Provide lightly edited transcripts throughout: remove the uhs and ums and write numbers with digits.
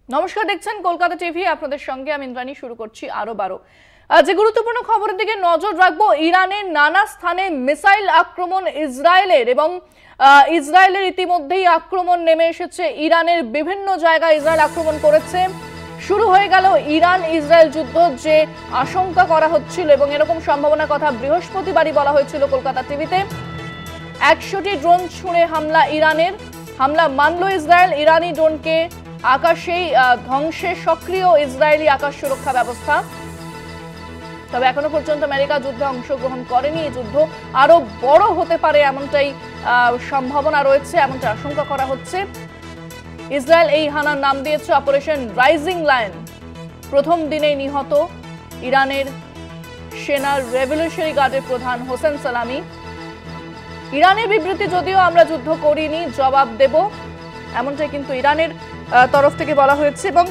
নমস্কার, দেখছেন কলকাতা টিভি। আপনাদের সঙ্গে আমি ইন্দ্রাণী। শুরু করছি আরো 12 যে গুরুত্বপূর্ণ খবরের দিকে নজর রাখবো। ইরানের নানা স্থানে মিসাইল আক্রমণ ইসরায়েলের, এবং ইসরায়েলের ইতিমধ্যেই আক্রমণ নেমে এসেছে। ইরানের বিভিন্ন জায়গায় ইসরায়েল আক্রমণ করেছে। শুরু হয়ে গেল ইরান ইসরায়েল যুদ্ধ, যে আশঙ্কা করা হচ্ছিল এবং এরকম সম্ভাবনার কথা বৃহস্পতিবারই বলা হয়েছিল কলকাতা টিভিতে। 100টি ড্রোন ছুঁড়ে হামলা ইরানের, হামলা মানল ইসরায়েল। ইরানি ড্রোনকে আকাশেই ধ্বংসে সক্রিয় ইসরায়েলি আকাশ সুরক্ষা ব্যবস্থা। তবে এখনো পর্যন্ত আমেরিকা যুদ্ধে অংশগ্রহণ করেনি। এই যুদ্ধ আরো বড় হতে পারে এমনটাই সম্ভাবনা রয়েছে, এমনটা আশঙ্কা করা হচ্ছে। ইসরায়েল এই হানার নাম দিয়েছে অপারেশন রাইজিং লায়ন। প্রথম দিনেই নিহত ইরানের সেনার রেভলিউশনারি গার্ডের প্রধান হোসেন সালামি। ইরানের বিবৃতি, যদিও আমরা যুদ্ধ করিনি, জবাব দেব, এমনটাই কিন্তু ইরানের তরফ থেকে বলা হয়েছে। এবং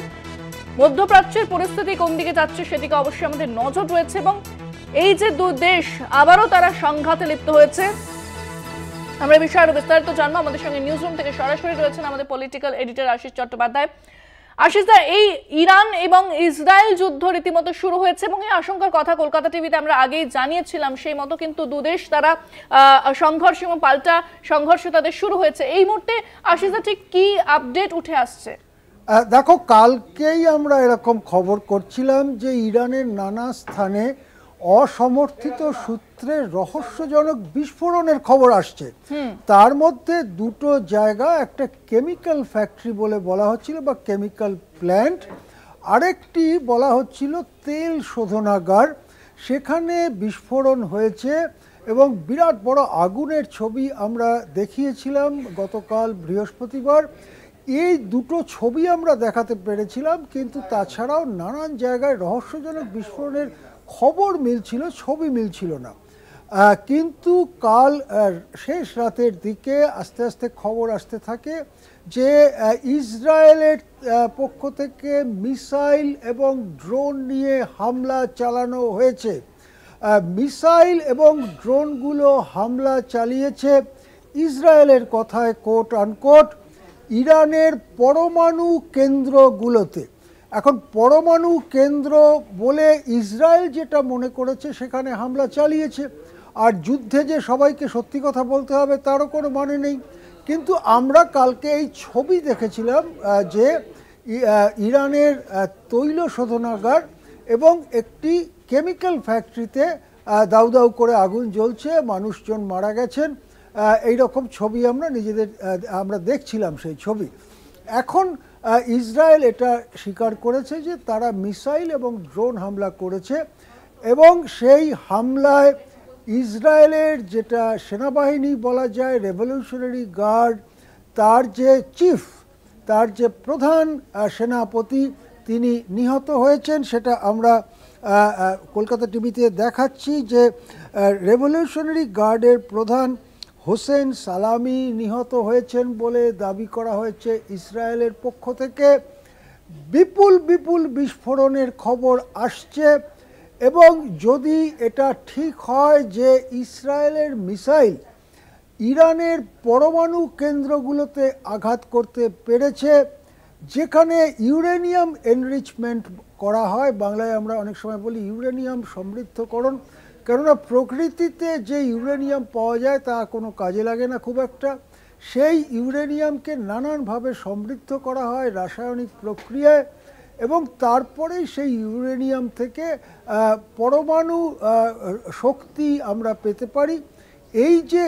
মধ্যপ্রাচ্যের পরিস্থিতি কোন দিকে যাচ্ছে সেদিকে অবশ্যই আমাদের নজর রয়েছে। এবং এই যে দু দেশ আবারও তারা সংঘাতে লিপ্ত হয়েছে, আমরা এই বিষয়ে আরো বিস্তারিত জানবো। আমাদের সঙ্গে নিউজ রুম থেকে সরাসরি রয়েছেন আমাদের পলিটিক্যাল এডিটর আশিস চট্টোপাধ্যায়। আশিস দা, এই ইরান এবং ইসরায়েল যুদ্ধ রীতিমতো শুরু হয়েছে এবং এই আশঙ্কার কথা কলকাতা টিভিতে আমরা আগেই জানিয়েছিলাম। সেই মতো কিন্তু দুদেশ তারা সংঘর্ষ এবং পাল্টা সংঘর্ষ তাদের শুরু হয়েছে। এই মুহূর্তে আশিস দা, ঠিক কি আপডেট উঠে আসছে? দেখো, কালকেই আমরা এরকম খবর করছিলাম যে ইরানের নানা স্থানে অসমর্থিত সূত্রে রহস্যজনক বিস্ফোরণের খবর আসছে। তার মধ্যে দুটো জায়গা, একটা কেমিক্যাল ফ্যাক্টরি বলে বলা হচ্ছিল বা কেমিক্যাল প্ল্যান্ট, আরেকটি বলা হচ্ছিল তেল শোধনাগার। সেখানে বিস্ফোরণ হয়েছে এবং বিরাট বড় আগুনের ছবি আমরা দেখিয়েছিলাম গতকাল বৃহস্পতিবার। এই দুটো ছবি আমরা দেখাতে পেরেছিলাম, কিন্তু তাছাড়াও নানান জায়গায় রহস্যজনক বিস্ফোরণের খবর মিলছিল, ছবি মিলছিল না। কিন্তু কাল শেষ রাতের দিকে আস্তে আস্তে খবর আসতে থাকে যে ইসরায়েলের পক্ষ থেকে মিসাইল এবং ড্রোন নিয়ে হামলা চালানো হয়েছে। মিসাইল এবং ড্রোনগুলো হামলা চালিয়েছে ইসরায়েলের কথায় কোট আনকোট ইরানের পরমাণু কেন্দ্রগুলোতে। এখন পরমাণু কেন্দ্র বলে ইসরায়েল যেটা মনে করেছে সেখানে হামলা চালিয়েছে, আর যুদ্ধে যে সবাইকে সত্যি কথা বলতে হবে তারও কোনো মানে নেই। কিন্তু আমরা কালকে এই ছবি দেখেছিলাম যে ইরানের তৈল শোধনাগার এবং একটি কেমিক্যাল ফ্যাক্টরিতে দাউ দাউ করে আগুন জ্বলছে, মানুষজন মারা গেছেন। এই রকম ছবি আমরা দেখছিলাম সেই ছবি। এখন ইসরায়েল এটা স্বীকার করেছে যে তারা মিসাইল এবং ড্রোন হামলা করেছে, এবং সেই হামলায় ইসরায়েলের যেটা সেনাবাহিনী বলা যায়, রেভলিউশনারি গার্ড, তার যে চিফ, তার যে প্রধান সেনাপতি, তিনি নিহত হয়েছেন। সেটা আমরা কলকাতা টিভিতে দেখাচ্ছি যে রেভলিউশনারি গার্ডের প্রধান হোসেন সালামি নিহত হয়েছেন বলে দাবি করা হয়েছে ইসরায়েলের পক্ষ থেকে। বিপুল বিপুল বিস্ফোরণের খবর আসছে, এবং যদি এটা ঠিক হয় যে ইসরায়েলের মিসাইল ইরানের পরমাণু কেন্দ্রগুলোতে আঘাত করতে পেরেছে, যেখানে ইউরেনিয়াম এনরিচমেন্ট করা হয়, বাংলায় আমরা অনেক সময় বলি ইউরেনিয়াম সমৃদ্ধকরণ, কেননা প্রকৃতিতে যে ইউরেনিয়াম পাওয়া যায় তা কোনো কাজে লাগে না খুব একটা। সেই ইউরেনিয়ামকে নানানভাবে সমৃদ্ধ করা হয় রাসায়নিক প্রক্রিয়ায়, এবং তারপরেই সেই ইউরেনিয়াম থেকে পরমাণু শক্তি আমরা পেতে পারি। এই যে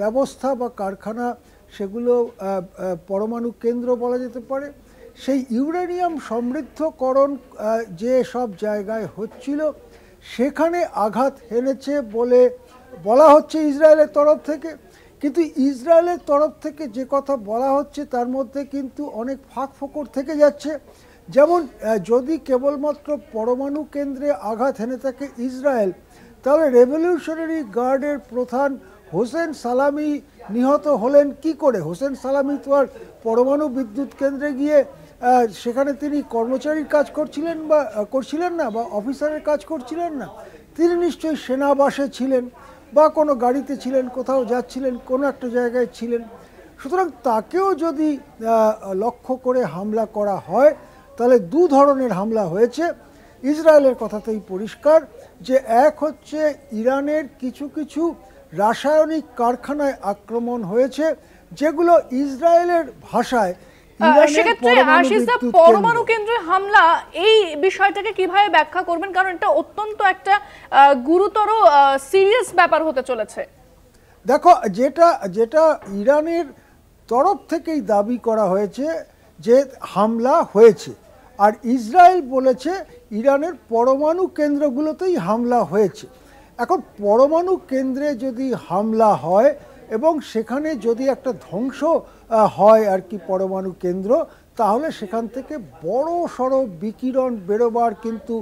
ব্যবস্থা বা কারখানা, সেগুলো পরমাণু কেন্দ্র বলা যেতে পারে। সেই ইউরেনিয়াম সমৃদ্ধকরণ যে সব জায়গায় হচ্ছিল সেখানে আঘাত হেনেছে বলে বলা হচ্ছে ইসরায়েলের তরফ থেকে। কিন্তু ইসরায়েলের তরফ থেকে যে কথা বলা হচ্ছে তার মধ্যে কিন্তু অনেক ফাঁক ফোকর থেকে যাচ্ছে। যেমন যদি কেবলমাত্র পরমাণু কেন্দ্রে আঘাত হেনে থাকে ইসরায়েল, তাহলে রেভলিউশনারি গার্ডের প্রধান হোসেন সালামি নিহত হলেন কি করে? হোসেন সালামি তো আর পরমাণু বিদ্যুৎ কেন্দ্রে গিয়ে সেখানে তিনি কর্মচারীর কাজ করছিলেন না বা অফিসারের কাজ করছিলেন না। তিনি নিশ্চয়ই সেনাবাসে ছিলেন বা কোনো গাড়িতে ছিলেন, কোথাও যাচ্ছিলেন, কোনো একটা জায়গায় ছিলেন। সুতরাং তাকেও যদি লক্ষ্য করে হামলা করা হয় তাহলে দু ধরনের হামলা হয়েছে। ইসরায়েলের কথাতেই পরিষ্কার যে এক হচ্ছে ইরানের কিছু কিছু রাসায়নিক কারখানায় আক্রমণ হয়েছে, যেগুলো ইসরায়েলের ভাষায় পরমাণু কেন্দ্রে হামলা, এই বিষয়টাকে কিভাবে ব্যাখ্যা করবেন? কারণ এটা অত্যন্ত একটা গুরুতর সিরিয়াস ব্যাপার হতে চলেছে। দেখো, যেটা যেটা ইরানের তরফ থেকেই দাবি করা হয়েছে যে হামলা হয়েছে, আর ইসরায়েল বলেছে ইরানের পরমাণু কেন্দ্রগুলোতেই হামলা হয়েছে। এখন পরমাণু কেন্দ্রে যদি হামলা হয় এবং সেখানে যদি একটা ধ্বংস হয় আর কি পরমাণু কেন্দ্র, তাহলে সেখান থেকে বড় সড়ো বিকিরণ বেরোবার কিন্তু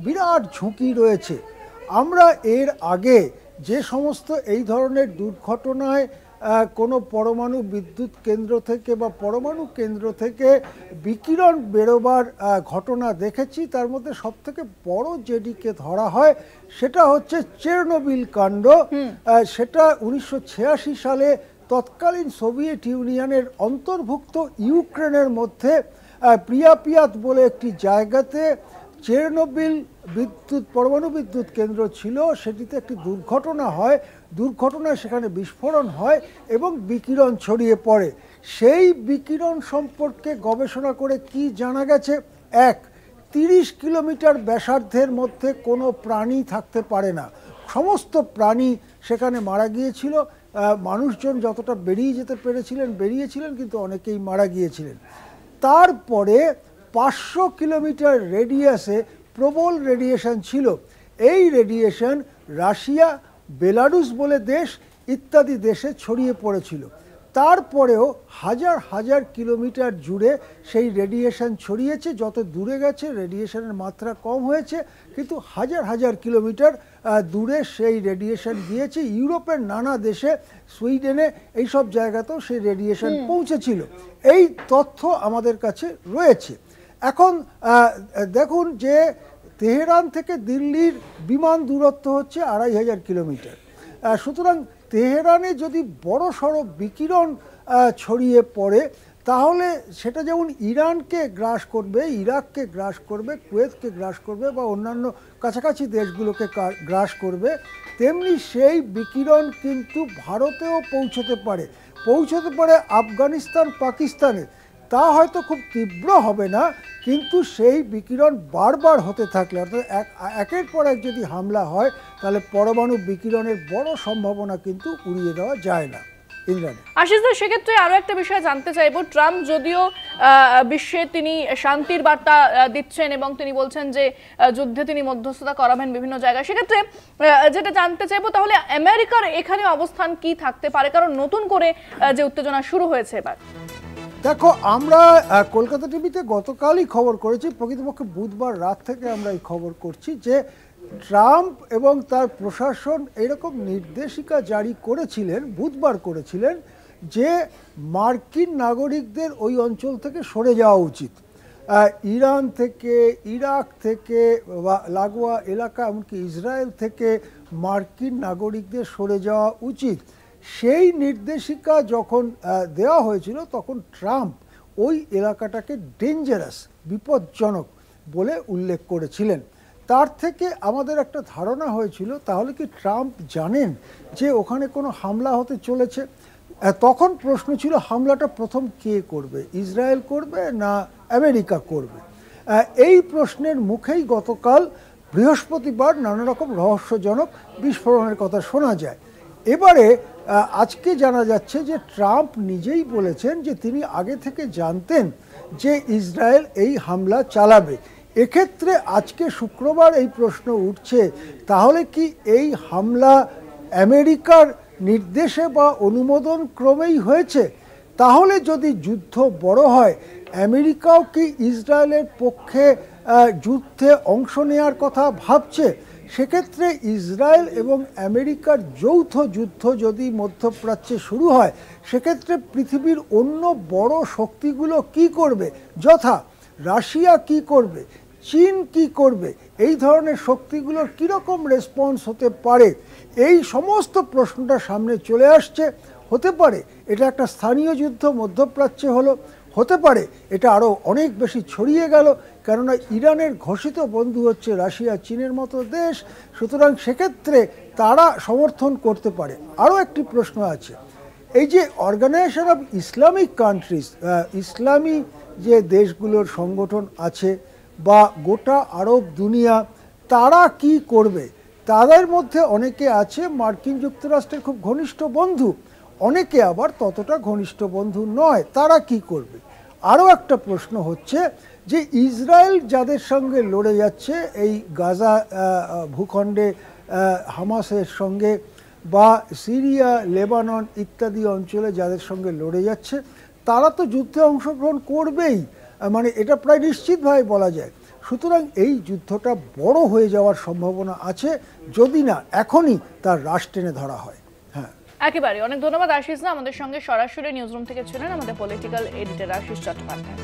বিরাট ঝুঁকি রয়েছে। আমরা এর আগে যে সমস্ত এই ধরনের দুর্ঘটনায় কোনো পরমাণু বিদ্যুৎ কেন্দ্র থেকে বা পরমাণু কেন্দ্র থেকে বিকিরণ বেরোবার ঘটনা দেখেছি, তার মধ্যে সবথেকে বড় যেটিকে ধরা হয় সেটা হচ্ছে চেরনোবিল কাণ্ড। সেটা 1986 সালে তৎকালীন সোভিয়েত ইউনিয়নের অন্তর্ভুক্ত ইউক্রেনের মধ্যে প্রিয়াপিয়াত বলে একটি জায়গাতে চেরনোবিল পরমাণু বিদ্যুৎ কেন্দ্র ছিল। সেটিতে একটি দুর্ঘটনা হয়, দুর্ঘটনায় সেখানে বিস্ফোরণ হয় এবং বিকিরণ ছড়িয়ে পড়ে। সেই বিকিরণ সম্পর্কে গবেষণা করে কি জানা গেছে, 30 কিলোমিটার ব্যাসার্ধের মধ্যে কোনো প্রাণী থাকতে পারে না। সমস্ত প্রাণী সেখানে মারা গিয়েছিল। মানুষজন যতটা বেরিয়ে যেতে পেরেছিলেন বেরিয়েছিলেন, কিন্তু অনেকেই মারা গিয়েছিলেন। তারপরে 500 কিলোমিটার রেডিয়াসে প্রবল রেডিয়েশন ছিল। এই রেডিয়েশন রাশিয়া, বেলারুস বলে দেশ ইত্যাদি দেশে ছড়িয়ে পড়েছিল। তারপরেও হাজার হাজার কিলোমিটার জুড়ে সেই রেডিয়েশন ছড়িয়েছে। যত দূরে গেছে রেডিয়েশনের মাত্রা কম হয়েছে, কিন্তু হাজার হাজার কিলোমিটার দূরে সেই রেডিয়েশন গিয়েছে। ইউরোপের নানা দেশে, সুইডেনে, এইসব জায়গাতেও সেই রেডিয়েশন পৌঁছেছিল। এই তথ্য আমাদের কাছে রয়েছে। এখন দেখুন যে তেহরান থেকে দিল্লির বিমান দূরত্ব হচ্ছে 2500 কিলোমিটার। সুতরাং তেহরানে যদি বড় সড়ো বিকিরণ ছড়িয়ে পড়ে, তাহলে সেটা যেমন ইরানকে গ্রাস করবে, ইরাককে গ্রাস করবে, কুয়েতকে গ্রাস করবে বা অন্যান্য কাছাকাছি দেশগুলোকে গ্রাস করবে, তেমনি সেই বিকিরণ কিন্তু ভারতেও পৌঁছতে পারে আফগানিস্তান, পাকিস্তানে। তা হয়তো খুব তীব্র হবে না, কিন্তু সেই বিকিরণ বারবার হতে থাকলে, অর্থাৎ একের পর এক যদি হামলা হয়, তাহলে পরমাণু বিকিরণের বড় সম্ভাবনা কিন্তু উড়িয়ে দেওয়া যায় না। আশিস দা, সেক্ষেত্রে আরো একটা বিষয় জানতে চাইবো। ট্রাম্প যদিও বিশ্বে তিনি শান্তির বার্তা দিচ্ছেন এবং তিনি বলছেন যে যুদ্ধে তিনি মধ্যস্থতা করাবেন বিভিন্ন জায়গায়, সেক্ষেত্রে যেটা জানতে চাইবো তাহলে আমেরিকার এখানে অবস্থান কি থাকতে পারে? কারণ নতুন করে যে উত্তেজনা শুরু হয়েছে এবার। দেখো, আমরা কলকাতা টিভিতে গতকালই খবর করেছি, প্রকৃতপক্ষে বুধবার রাত থেকে আমরা এই খবর করছি যে ট্রাম্প এবং তার প্রশাসন এরকম নির্দেশিকা জারি করেছিলেন, বুধবার করেছিলেন, যে মার্কিন নাগরিকদের ওই অঞ্চল থেকে সরে যাওয়া উচিত। ইরান থেকে, ইরাক থেকে বা লাগোয়া এলাকা, এমনকি ইসরায়েল থেকে মার্কিন নাগরিকদের সরে যাওয়া উচিত। সেই নির্দেশিকা যখন দেওয়া হয়েছিল, তখন ট্রাম্প ওই এলাকাটাকে ডেঞ্জারাস, বিপজ্জনক বলে উল্লেখ করেছিলেন। তার থেকে আমাদের একটা ধারণা হয়েছিল, তাহলে কি ট্রাম্প জানেন যে ওখানে কোনো হামলা হতে চলেছে? তখন প্রশ্ন ছিল, হামলাটা প্রথম কে করবে, ইসরায়েল করবে না আমেরিকা করবে? এই প্রশ্নের মুখেই গতকাল বৃহস্পতিবার নানা রকম রহস্যজনক বিস্ফোরণের কথা শোনা যায়। এবারে আজকে জানা যাচ্ছে যে ট্রাম্প নিজেই বলেছেন যে তিনি আগে থেকে জানতেন যে ইসরায়েল এই হামলা চালাবে। এক্ষেত্রে আজকে শুক্রবার এই প্রশ্ন উঠছে, তাহলে কি এই হামলা আমেরিকার নির্দেশে বা অনুমোদন ক্রমেই হয়েছে? তাহলে যদি যুদ্ধ বড় হয়, আমেরিকাও কি ইসরায়েলের পক্ষে যুদ্ধে অংশ নেওয়ার কথা ভাবছে? সেক্ষেত্রে ইসরায়েল এবং আমেরিকার যৌথ যুদ্ধ যদি মধ্যপ্রাচ্যে শুরু হয়, সেক্ষেত্রে পৃথিবীর অন্য বড় শক্তিগুলো কি করবে? যথা রাশিয়া কি করবে, চীন কি করবে, এই ধরনের শক্তিগুলোর কীরকম রেসপন্স হতে পারে? এই সমস্ত প্রশ্নটা সামনে চলে আসছে। হতে পারে এটা একটা স্থানীয় যুদ্ধ মধ্যপ্রাচ্যে হলো, হতে পারে এটা আরও অনেক বেশি ছড়িয়ে গেল, কেননা ইরানের ঘোষিত বন্ধু হচ্ছে রাশিয়া, চীনের মতো দেশ, সুতরাং সেক্ষেত্রে তারা সমর্থন করতে পারে। আরও একটি প্রশ্ন আছে, এই যে অর্গানাইজেশন অফ ইসলামিক কান্ট্রিজ, ইসলামী যে দেশগুলোর সংগঠন আছে বা গোটা আরব দুনিয়া, তারা কি করবে? তাদের মধ্যে অনেকে আছে মার্কিন যুক্তরাষ্ট্রের খুব ঘনিষ্ঠ বন্ধু, অনেকে আবার ততটা ঘনিষ্ঠ বন্ধু নয়, তারা কি করবে? আরও একটা প্রশ্ন হচ্ছে যে ইসরায়েল যাদের সঙ্গে লড়ে যাচ্ছে এই গাজা ভূখণ্ডে হামাসের সঙ্গে, বা সিরিয়া, লেবানন ইত্যাদি অঞ্চলে যাদের সঙ্গে লড়ে যাচ্ছে, তারা তো যুদ্ধে অংশগ্রহণ করবেই, মানে এটা প্রায় নিশ্চিতভাবে বলা যায়। সুতরাং এই যুদ্ধটা বড় হয়ে যাওয়ার সম্ভাবনা আছে যদি না এখনই তার রাশ টেনে ধরা হয়। হ্যাঁ, একেবারে অনেক ধন্যবাদ আশিস দা, আমাদের সঙ্গে সরাসরি নিউজরুম থেকে ছিলেন আমাদের পলিটিক্যাল এডিটর আশিস চট্টোপাধ্যায়।